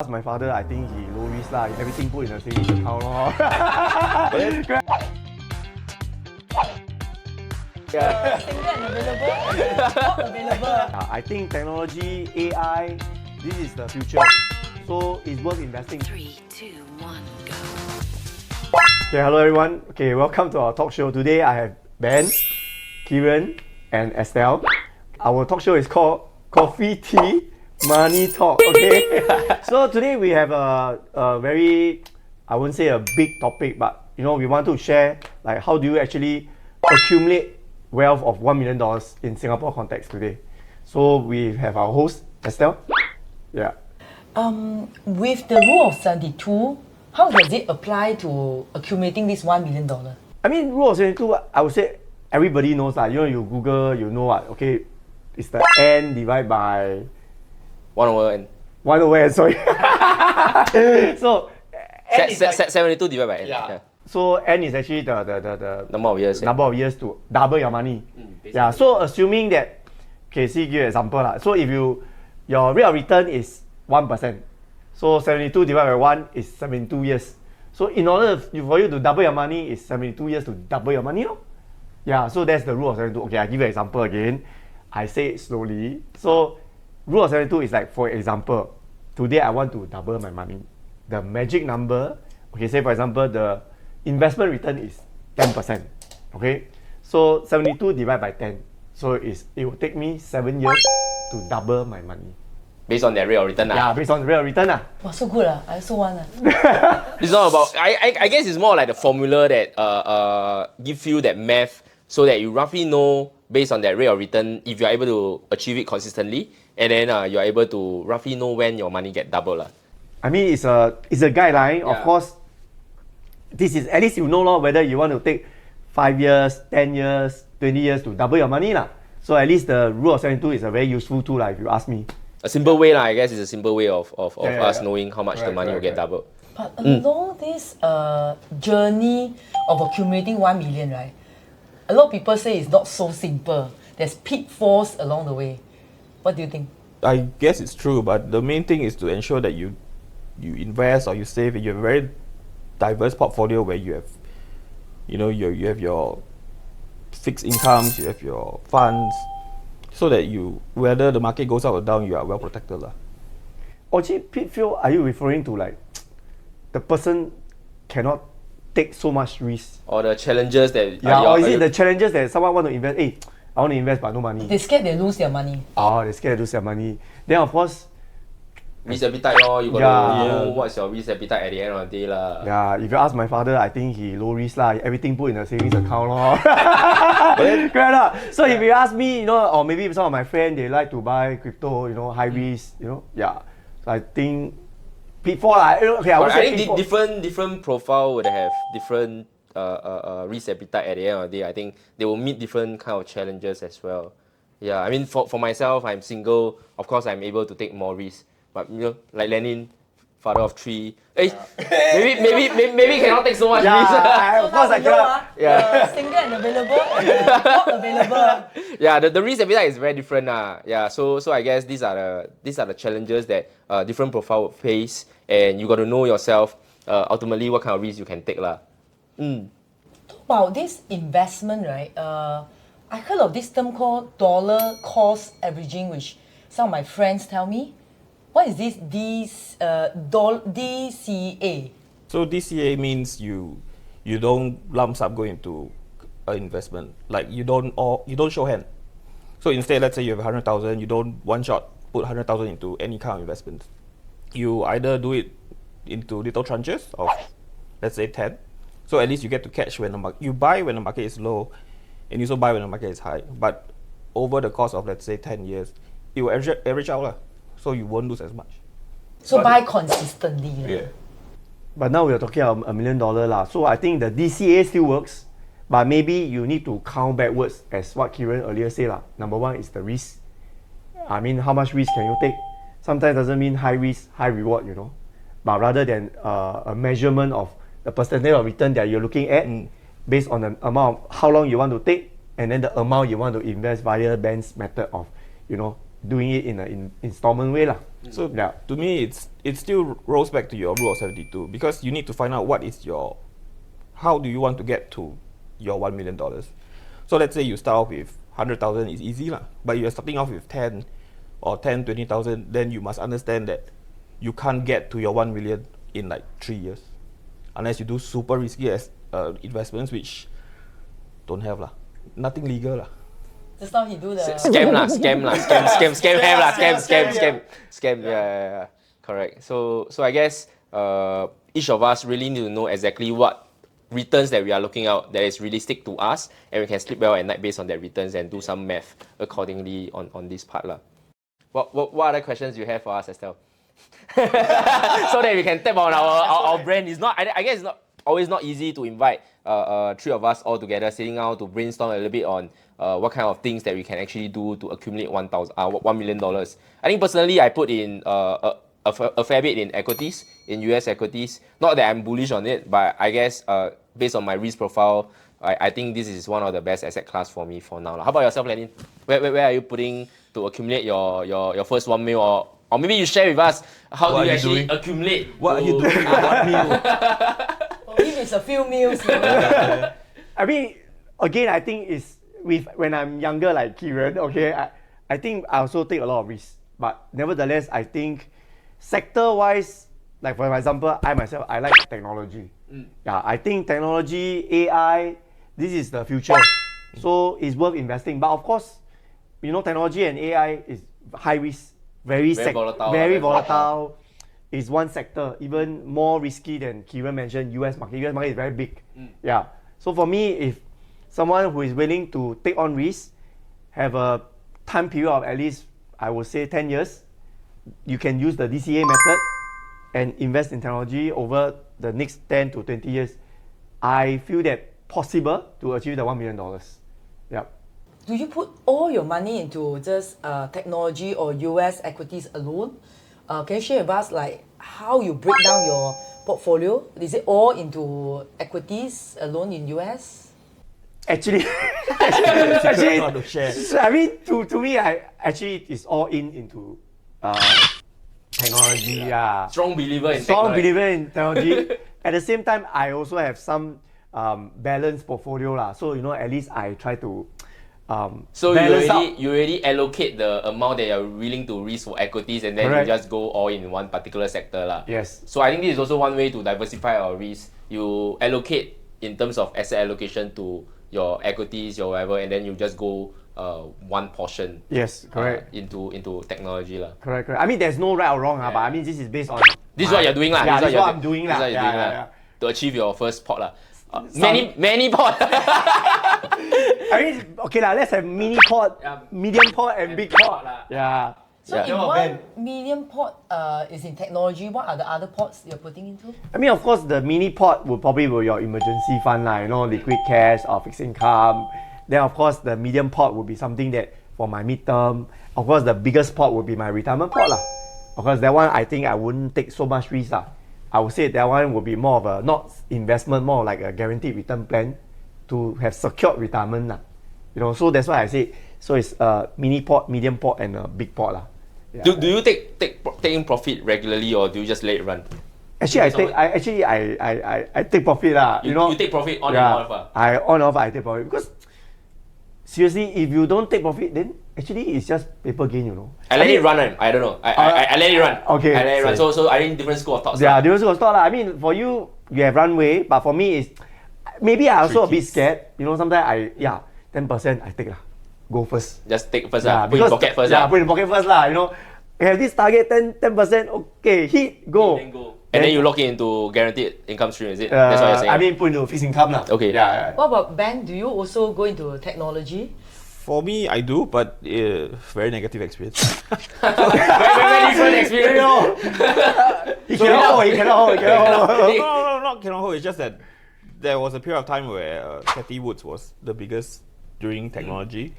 ask my father, I think he low risk lah. Everything put in a savings account lor. Single and available and not available. I think technology, AI, this is the future. So it's worth investing. 3, 2, 1, go. Okay, hello everyone. Okay, welcome to our talk show. Today I have Ben, Kieran, and Estelle. Our talk show is called Coffee, Tea, Money Talk. Okay. So today we have a very, I wouldn't say a big topic, but we want to share like how do you actually accumulate wealth of $1 million in Singapore context today. So we have our host Estelle. Yeah. With the rule of 72, how does it apply to accumulating this $1 million? I mean, rule of 72, I would say everybody knows that. You Google, you know what? Okay, it's the N divided by 1 over N. 1 over N, sorry. So N is like, 72 divided by N. yeah. So N is actually the Number of years. number of years to double your money. Yeah. So assuming that, okay, see, give you an example lah. So if your rate of return is 1%, so 72 divided by 1 is 72 years. So in order for you to double your money, is 72 years to double your money, no? Yeah. So that's the rule of 72. Okay, I give you an example again. I say it slowly. So rule of 72 is like, for example, today I want to double my money. The magic number, okay, say for example, the investment return is 10%. Okay, so 72 divided by 10. So it will take me 7 years to double my money. Based on their rate of return. Yeah, based on the rate of return. Wow, so good. I also want. It's not about, I guess it's more like the formula that give you that math so that you roughly know based on that rate of return if you're able to achieve it consistently, and then you're able to roughly know when your money get doubled. I mean, it's a guideline. Yeah. Of course, this is at least you know whether you want to take 5 years, 10 years, 20 years to double your money lah. So at least the rule of 72 is a very useful tool if you ask me. A simple way, I guess, is a simple way of us knowing how much the money will get doubled. But along this journey of accumulating 1 million, right? A lot of people say it's not so simple. There's pitfalls along the way. What do you think? I guess it's true, but the main thing is to ensure that you invest or you save. You have a very diverse portfolio where you have, you have your fixed incomes, you have your funds, so that whether the market goes up or down, you are well protected lah. Actually, pitfall, are you referring to like the person cannot take so much risk? Or the challenges that... or is it the challenges that someone want to invest? Hey, I want to invest but no money. They're scared they lose their money. Oh, they're scared to lose their money. Then of course, risk appetite, you got to know what's your risk appetite at the end of the day lah. Yeah, if you ask my father, I think he low risk lah. Everything put in a savings account lor. Correct. So if you ask me, or maybe some of my friends, they like to buy crypto, high risk, yeah. So I think pitfall lah. Okay, I would say different profile would have different risk appetite at the end of the day. I think they will meet different kind of challenges as well. Yeah, I mean for myself, I'm single. Of course, I'm able to take more risk. But like Lenin, father of 3, maybe cannot take so much risk. Of course I cannot. Single and available and not available. Yeah, the risk appetite is very different. Yeah, so I guess these are the challenges that different profile would face, and you got to know yourself ultimately what kind of risk you can take lah. Talk about this investment, right? I heard of this term called dollar cost averaging, which some of my friends tell me. What is this DCA? So DCA means you don't lump sum go into an investment. Like you don't show hand. So instead, let's say you have 100,000, you don't one shot put 100,000 into any kind of investment. You either do it into little tranches of, let's say 10. So at least you get to catch when you buy when the market is low, and you also buy when the market is high. But over the course of, let's say, 10 years, it will average out lah. So you won't lose as much. So buy consistently. Yeah. But now we're talking about $1 million lah. So I think the DCA still works, but maybe you need to count backwards as what Kieran earlier said lah. Number one is the risk. I mean, how much risk can you take? Sometimes doesn't mean high risk, high reward, but rather than a measurement of the percentage of return that you're looking at based on the amount of how long you want to take, and then the amount you want to invest via Ben's method of, doing it in an installment way lah. So Yeah. to me, it still rolls back to your rule of 72 because you need to find out what is how do you want to get to your $1 million. So let's say you start off with 100,000 is easy lah, but you're starting off with 10 or 10, 20,000, then you must understand that you can't get to your 1 million in like 3 years unless you do super risky investments which don't have lah, nothing legal lah. Just now he do the Scam. Yeah. Correct. So I guess each of us really need to know exactly what returns that we are looking out that is realistic to us, and we can sleep well at night based on that returns and do some math accordingly on this part lah. What other questions you have for us, Estelle? So that we can tap on our brand. I guess it's not always not easy to invite three of us all together sitting down to brainstorm a little bit on what kind of things that we can actually do to accumulate $1 million. I think personally I put in a fair bit in equities, in US equities. Not that I'm bullish on it, but I guess based on my risk profile, I think this is one of the best asset class for me for now. How about yourself, Lenin? Where are you putting to accumulate your first 1 mil, or maybe you share with us how do you actually accumulate? What are you doing with 1 mil? For him it's a few meals. I mean, again, I think it's when I'm younger like Kieran, okay, I think I also take a lot of risks. But nevertheless, I think sector-wise, like for example, I myself, I like technology. Yeah, I think technology, AI, this is the future. So it's worth investing. But of course, you know, technology and AI is high risk, very volatile. It's one sector, even more risky than Kieran mentioned, US market. US market is very big. Yeah. So for me, if someone who is willing to take on risk, have a time period of at least, I would say 10 years, you can use the DCA method and invest in technology over the next 10 to 20 years. I feel that possible to achieve the $1 million. Yeah. Do you put all your money into just technology or US equities alone? Can you share with us like how you break down your portfolio? Is it all into equities alone in US? Actually, Not to share. I mean, to me, it's all into technology. Yeah. Strong believer in Strong technology. believer in technology. At the same time, I also have some balanced portfolio lah. So you know, at least I try to. So balance you already allocate the amount that you're willing to risk for equities, and then Correct. you just go all in one particular sector lah. Yes. So I think this is also one way to diversify our risk. You allocate in terms of asset allocation to your equities, your whatever, and then you just go one portion. Yes, correct. Into technology lah. Correct. I mean, there's no right or wrong, but I mean, this is based on. This is what you're doing lah. Yeah, this is what I'm doing lah. This is what you're doing lah. Yeah. To achieve your first pot lah. Many pot. I mean, okay lah. Let's have mini pot, medium pot, and big pot. Yeah. So Yeah. if $1 million pot is in technology, what are the other pots you're putting into? I mean, of course, the mini pot will probably be your emergency fund lah. You know, liquid cash or fixed income. Then, of course, the medium pot would be something that for my midterm. Of course, the biggest pot would be my retirement pot lah. Of course, that one I think I wouldn't take so much risk lah. I would say that one would be more of a not investment, more like a guaranteed return plan to have secured retirement lah. You know, so that's why I say so it's a mini pot, medium pot, and a big pot lah. Yeah. Do you take in profit regularly, or do you just let it run? Actually, I take profit lah. You know, you take profit on and off ah? I take profit because seriously, if you don't take profit, then actually it's just paper gain, you know. I let it run. I don't know. I let it run. Okay. I let it run. So I think different school of thoughts. Yeah, different school of thought lah. I mean, for you have runway, but for me it's maybe I also a bit scared. You know, sometimes 10% I take lah. Go first. Just take first Yeah, put in pocket first Yeah, put in pocket first lah. You know, you have this target 10%. Okay, hit go. Then go. And then you lock it into guaranteed income stream. Is it? That's what you're saying. I mean, put into fixed income lah. Okay. Yeah. What about Ben? Do you also go into technology? For me, I do, but very negative experience. very different experience. You cannot hold. No, not cannot hold. It's just that there was a period of time where Cathy Woods was the biggest during technology.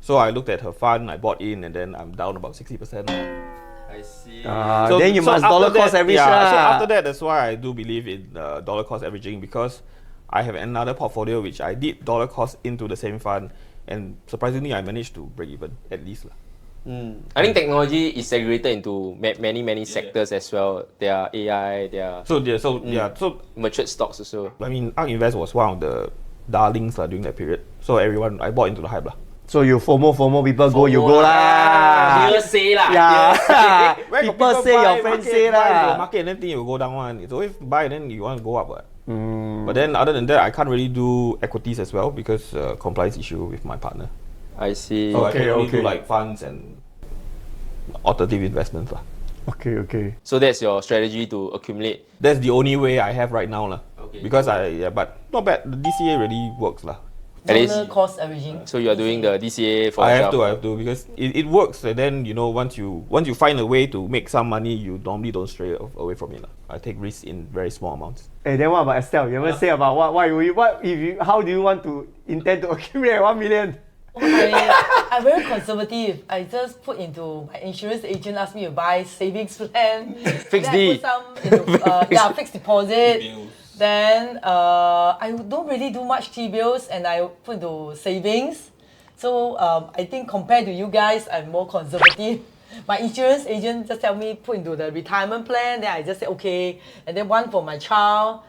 So I looked at her fund, I bought in, and then I'm down about 60%. I see. Then you must after dollar that- cost average Yeah, lah. so after that, that's why I do believe in dollar cost averaging, because I have another portfolio which I did dollar cost into the same fund, and surprisingly I managed to break even at least lah. I think technology is segregated into many sectors as well. There are AI, there are So matured stocks also. I mean, ARK Invest was one of the darlings during that period. So I bought into the hype lah. So you FOMO people go, you go lah. Hear say lah. Yeah. Where got People say, your friends say buy into the lah. market and then think it will go down one. It's always buy and then you want to go up. But then other than that, I can't really do equities as well because compliance issue with my partner. I see. So I can only okay. do like funds and alternative investments lah. Okay. So that's your strategy to accumulate. That's the only way I have right now lah. Okay. Because but not bad. The DCA really works lah. At least- Dollar cost averaging. So you are doing the DCA for I yourself. have to because it works, and then once you find a way to make some money, you normally don't stray away from it lah. I take risks in very small amounts. Hey, then what about Estelle? You ever say about how do you want to intend to accumulate 1 million? I'm very conservative. I just put into my insurance agent asked me to buy savings plan. Fixed Then I D. put some into fixed deposit. Then I don't really do much T-bills and I put into savings. So I think compared to you guys, I'm more conservative. My insurance agent just tell me put into the retirement plan. Then I just say okay. And then one for my child,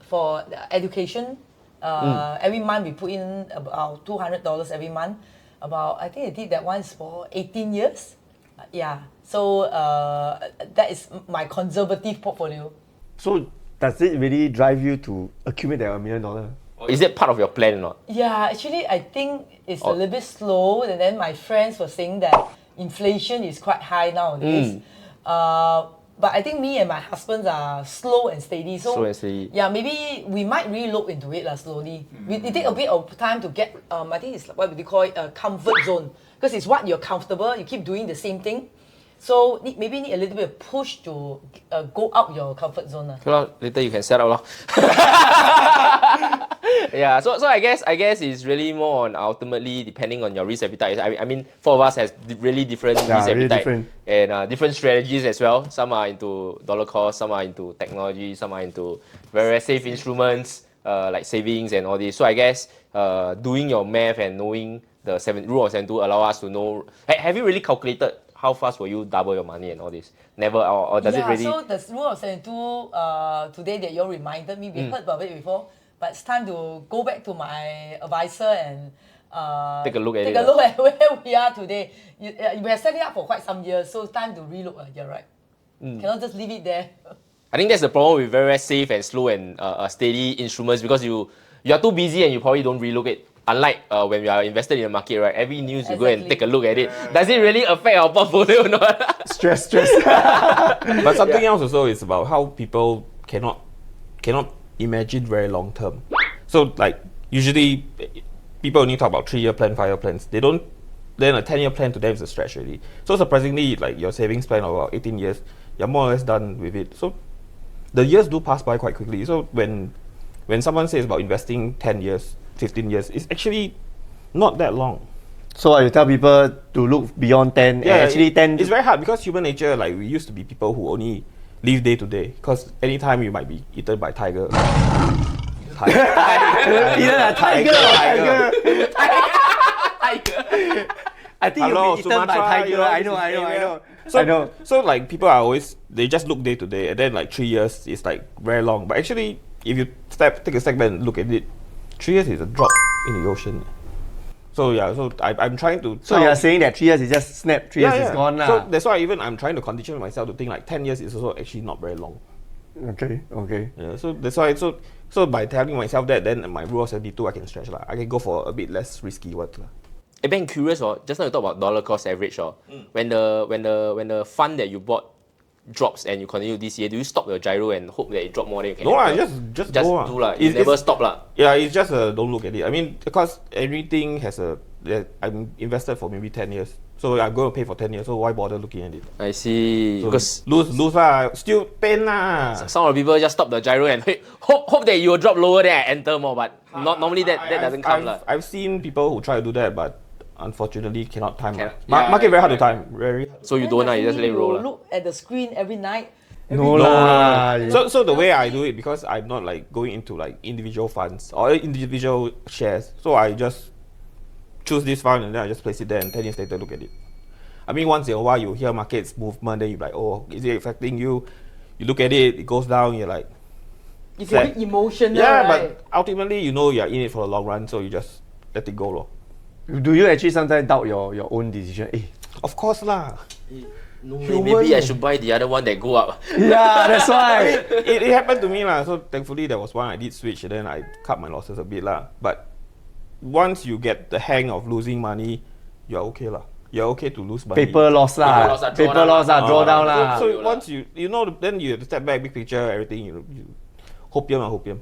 for the education. Every month we put in about $200 every month. I think I did that once for 18 years. Yeah. So that is my conservative portfolio. So does it really drive you to accumulate that $1 million? Is that part of your plan or not? Yeah, actually I think it's a little bit slow. And then my friends were saying that inflation is quite high nowadays. But I think me and my husband are slow and steady. So Slow and steady. yeah, maybe we might really look into it slowly. It take a bit of time to get, I think it's what we call it a comfort zone. Because it's what you're comfortable, you keep doing the same thing. So maybe need a little bit of push to go out your comfort zone. Okay, lor, later you can set up. Yeah, so I guess it's really more on ultimately depending on your risk appetite. I mean, four of us has really different risk really appetite different. and different strategies as well. Some are into dollar cost, some are into technology, some are into very safe instruments like savings and all this. So I guess doing your math and knowing the rule of 72 allow us to know. Have you really calculated how fast will you double your money and all this? Never, or does it really? So the rule of 72 today that you all reminded me, we heard about it before, but it's time to go back to my advisor and Take a look at where we are today. We have set it up for quite some years, so it's time to relook. You're right. Cannot just leave it there. I think that's the problem with very safe and slow and steady instruments because you are too busy and you probably don't relook it. Unlike when we are invested in the market, right? Every news you go and take a look at it. Does it really affect our portfolio or not? Stress. But something else also is about how people cannot imagine very long term. So like usually people only talk about 3-year plan, 5-year plans. They don't. Then a 10-year plan to them is a stretch already. So surprisingly, like your savings plan of about 18 years, you're more or less done with it. So the years do pass by quite quickly. So when someone says about investing 10 years, 15 years, it's actually not that long. So you tell people to look beyond 10 and actually 10... It's very hard because human nature, like we used to be people who only live day to day. Because anytime you might be eaten by tiger. Tiger. I think you'll be eaten by tiger. I know. So like people are always, they just look day to day, and then like 3 years is like very long. But actually, if you take a step back and look at it, 3 years is a drop in the ocean. So yeah, so I'm trying to. So you're saying that 3 years is just snap, 3 years is gone lah. So that's why I'm trying to condition myself to think like 10 years is also actually not very long. Okay. Yeah, so that's why. So by telling myself that, then my rule of 72 I can stretch lah. I can go for a bit less risky work lah. Ben, curious just now you talk about dollar cost average when the fund that you bought drops and you continue this year, do you stop your gyro and hope that it drop more than you can? No lah, just go do lah. You never stop lah. Yeah, it's just don't look at it. I mean, because everything has I'm invested for maybe 10 years. So I'm going to pay for 10 years, so why bother looking at it? I see. So because lose lah, still pain lah. some of the people just stop the gyro and hope that you will drop lower then I enter more, but not normally that doesn't come lah. I've seen people who try to do that, but unfortunately cannot time. Yeah, market very hard to time. Very hard. So you don't you just let it roll lah. Look at the screen every night. No lah. So the way I do it, because I'm not like going into like individual funds or individual shares, so I just choose this fund and then I just place it there and 10 years later look at it. I mean, once in a while you hear markets movement, then you're like, oh, is it affecting you? You look at it, it goes down, you're like, It's a bit emotional, yeah, right? but ultimately, you know, you're in it for the long run, so you just let it go, lor. Do you actually sometimes doubt your own decision? Eh, Of course, lah. No, maybe I should buy the other one that go up. yeah, that's why. It happened to me, lah. So thankfully, there was one I did switch, and then I cut my losses a bit, lah. But once you get the hang of losing money, you're okay, lah. You're okay to lose money. Paper loss lah. Paper loss lah. Draw down lah. So once you know, then you step back, big picture, everything. You hopium.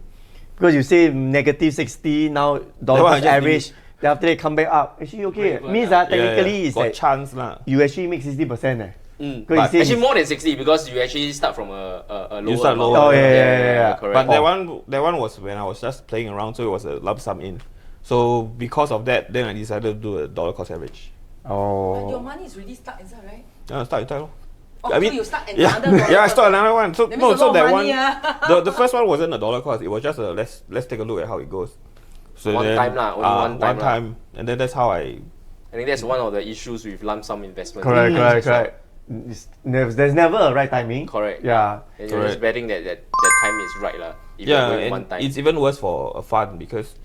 Because you say negative 60 now, dollar one I cost just average. Then after they come back up, actually okay. Means that technically it's got that chance, lah. you actually make 60%. But Because you say actually more than 60 because you actually start from a lower. You start amount. lower. Oh, yeah. Correct. But that one was when I was just playing around, so it was a lump sum in. So because of that, then I decided to do a dollar cost average. But your Oh. money is really stuck inside, right? Start inside, lor. Oh, I mean, so you start Yeah, another dollar yeah, I cost. started another one. So That means no, a so lot of that money, one, the first one wasn't a dollar cost. It was just a let's take a look at how it goes. So One then, time lah, only one time lah. and then that's how I. I think that's one of the issues with lump sum investment. Correct. There's never a right timing. Correct. Yeah. And you're just Correct. betting that time is right lah. If Yeah, you're going and one time. it's even worse for a fund because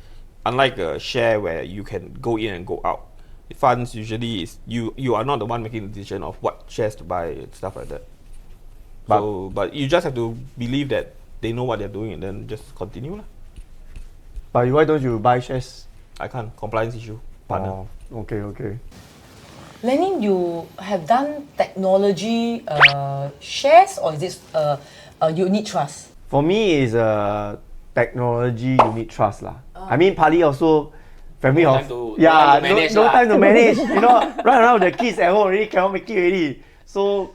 unlike a share where you can go in and go out, funds usually is you are not the one making the decision of what shares to buy and stuff like that. But you just have to believe that they know what they're doing and then just continue lah. But why don't you buy shares? I can't, compliance issue. Partner. Oh, okay. Lenin, you have done technology shares or is this a unit trust? For me, it's a technology unit trust lah. I mean, partly also family No of time to- yeah, no time to manage no lah. time to manage. You know, run around with the kids at home already cannot make it already. So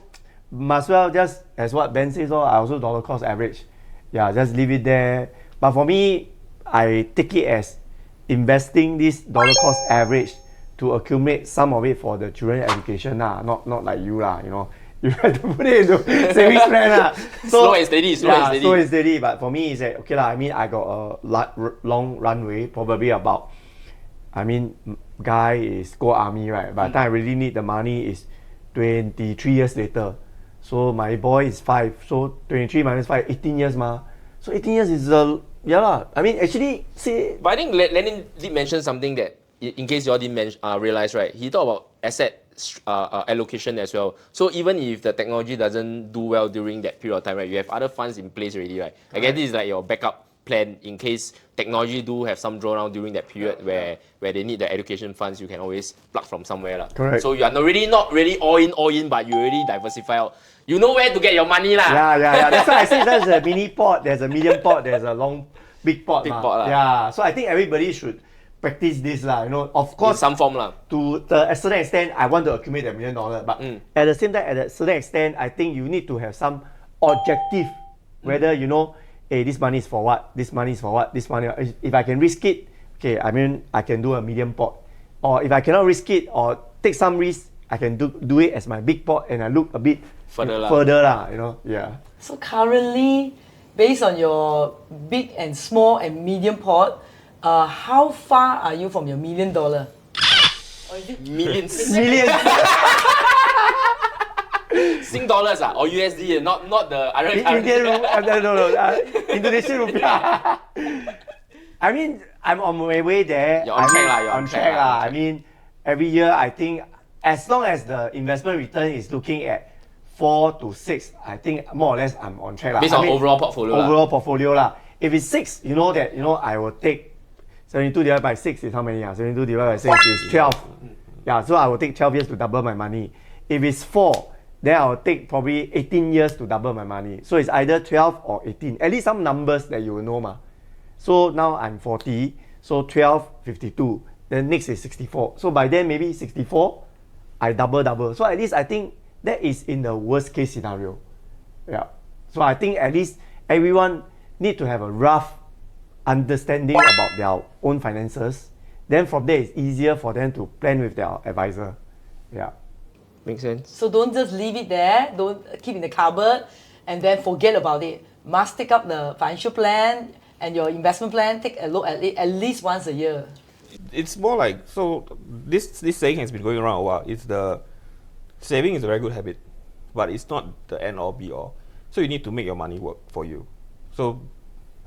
must well just as what Ben says, I also dollar cost average. Yeah, just leave it there. But for me, I take it as investing this dollar cost average to accumulate some of it for the children education lah. Not like you lah. You know, you have to put it into savings plan lah. Slow and steady, slow and steady. Slow and steady. But for me, it's that okay lah. I mean, I got a long runway, probably about. I mean, guy is go army, right? By the time I really need the money is 23 years later. So my boy is 5. So 23 minus 5, 18 years ma. So 18 years is yeah lah. I mean, actually, see. But I think Lenin did mention something that, in case you all didn't realize, right? He talked about asset allocation as well. So even if the technology doesn't do well during that period of time, right? You have other funds in place already, right? I guess this is like your backup plan in case technology do have some drawdown during that period where they need the education funds. You can always plug from somewhere lah. Correct. So you are not really all in, but you already diversify out. You know where to get your money lah. Yeah. That's why I say there's a mini pot, there's a medium pot, there's a big pot. Big ma. pot lah. Yeah. So I think everybody should practice this lah. You know, of In course, some form lah. to a certain extent, I want to accumulate $1 million. But at the same time, at a certain extent, I think you need to have some objective. Whether you know, hey, this money is for what? This money is for what? This money. If I can risk it, okay. I mean, I can do a medium pot. Or if I cannot risk it or take some risk, I can do it as my big pot and I look a bit Further lah. You know, yeah. So currently, based on your big and small and medium pot, how far are you from your $1 million? Or is it Millions. Millions. Sing dollars or USD, not the other currency. Indian no, Indonesian rupiah. I mean, I'm on my way there. You're on track lah, you're on track lah. I mean, every year I think as long as the investment return is looking at 4 to 6, I think more or less I'm on track lah. Based on overall portfolio lah. Overall portfolio lah. If it's 6, you know that I will take 72 divided by 6 is how many? 72 divided by 6 is 12. Yeah, so I will take 12 years to double my money. If it's 4, then I will take probably 18 years to double my money. So it's either 12 or 18. At least some numbers that you will know ma. So now I'm 40, so 12, 52. Then next is 64. So by then maybe 64, I double. So at least I think that is in the worst case scenario. Yeah. So I think at least everyone need to have a rough understanding about their own finances. Then from there it's easier for them to plan with their advisor. Yeah. Makes sense. So don't just leave it there, don't keep in the cupboard and then forget about it. Must take up the financial plan and your investment plan, take a look at it at least once a year. It's more like, so this saying has been going around a while. It's the saving is a very good habit, but it's not the end all be all. So you need to make your money work for you. So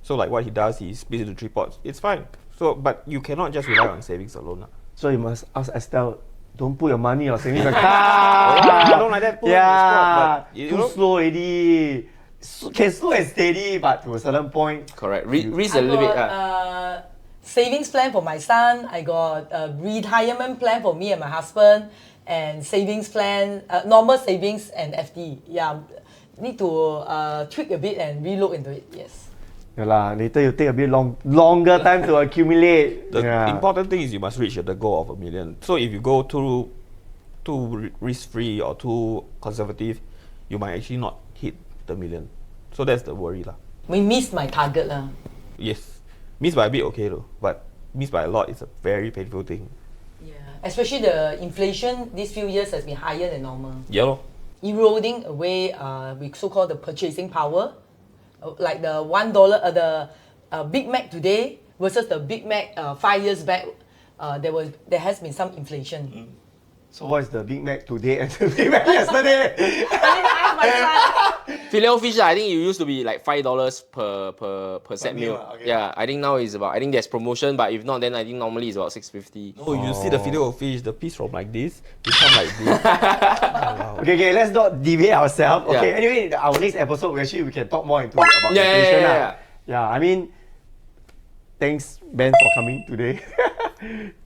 like what he does, he splits into 3 pots. It's fine. So, but you cannot just rely on savings alone. So you must ask Estelle, don't put your money or savings account. I don't like that. Put Yeah, on the spot, but, you too know, slow already. Can slow and steady, but to a certain point. Correct. Risk I a little bit. got savings plan for my son. I got a retirement plan for me and my husband, and savings plan, normal savings and FD. Yeah, need to tweak a bit and relook into it. Yes. Yeah lah, later you take a bit longer time to accumulate. the Yeah. important thing is you must reach the goal of $1 million. So if you go too risk-free or too conservative, you might actually not hit the $1 million. So that's the worry lah. We missed my target lah. Yes, missed by a bit okay though, but missed by a lot is a very painful thing. Yeah. Especially the inflation these few years has been higher than normal. Yeah lor. Eroding away we so-called the purchasing power. Like the $1, the Big Mac today versus the Big Mac 5 years back, there has been some inflation. So what is the Big Mac today and the Big Mac yesterday? I my son. Filet-O-fish, I think it used to be like $5 per set meal, meal. okay. Yeah, I think now is about. I think there's promotion, but if not, then I think normally it's about $6.50. Oh, you see the Filet-O-Fish, the piece from like this become like this. Okay, let's not deviate ourselves. Okay, Yeah. anyway, our next episode, we can talk more about Yeah, inflation. yeah, lah. Yeah, I mean, thanks Ben for coming today.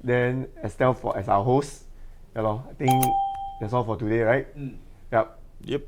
Then Estelle as our host. Yeah, lor, I think that's all for today, right? Yep. Yep.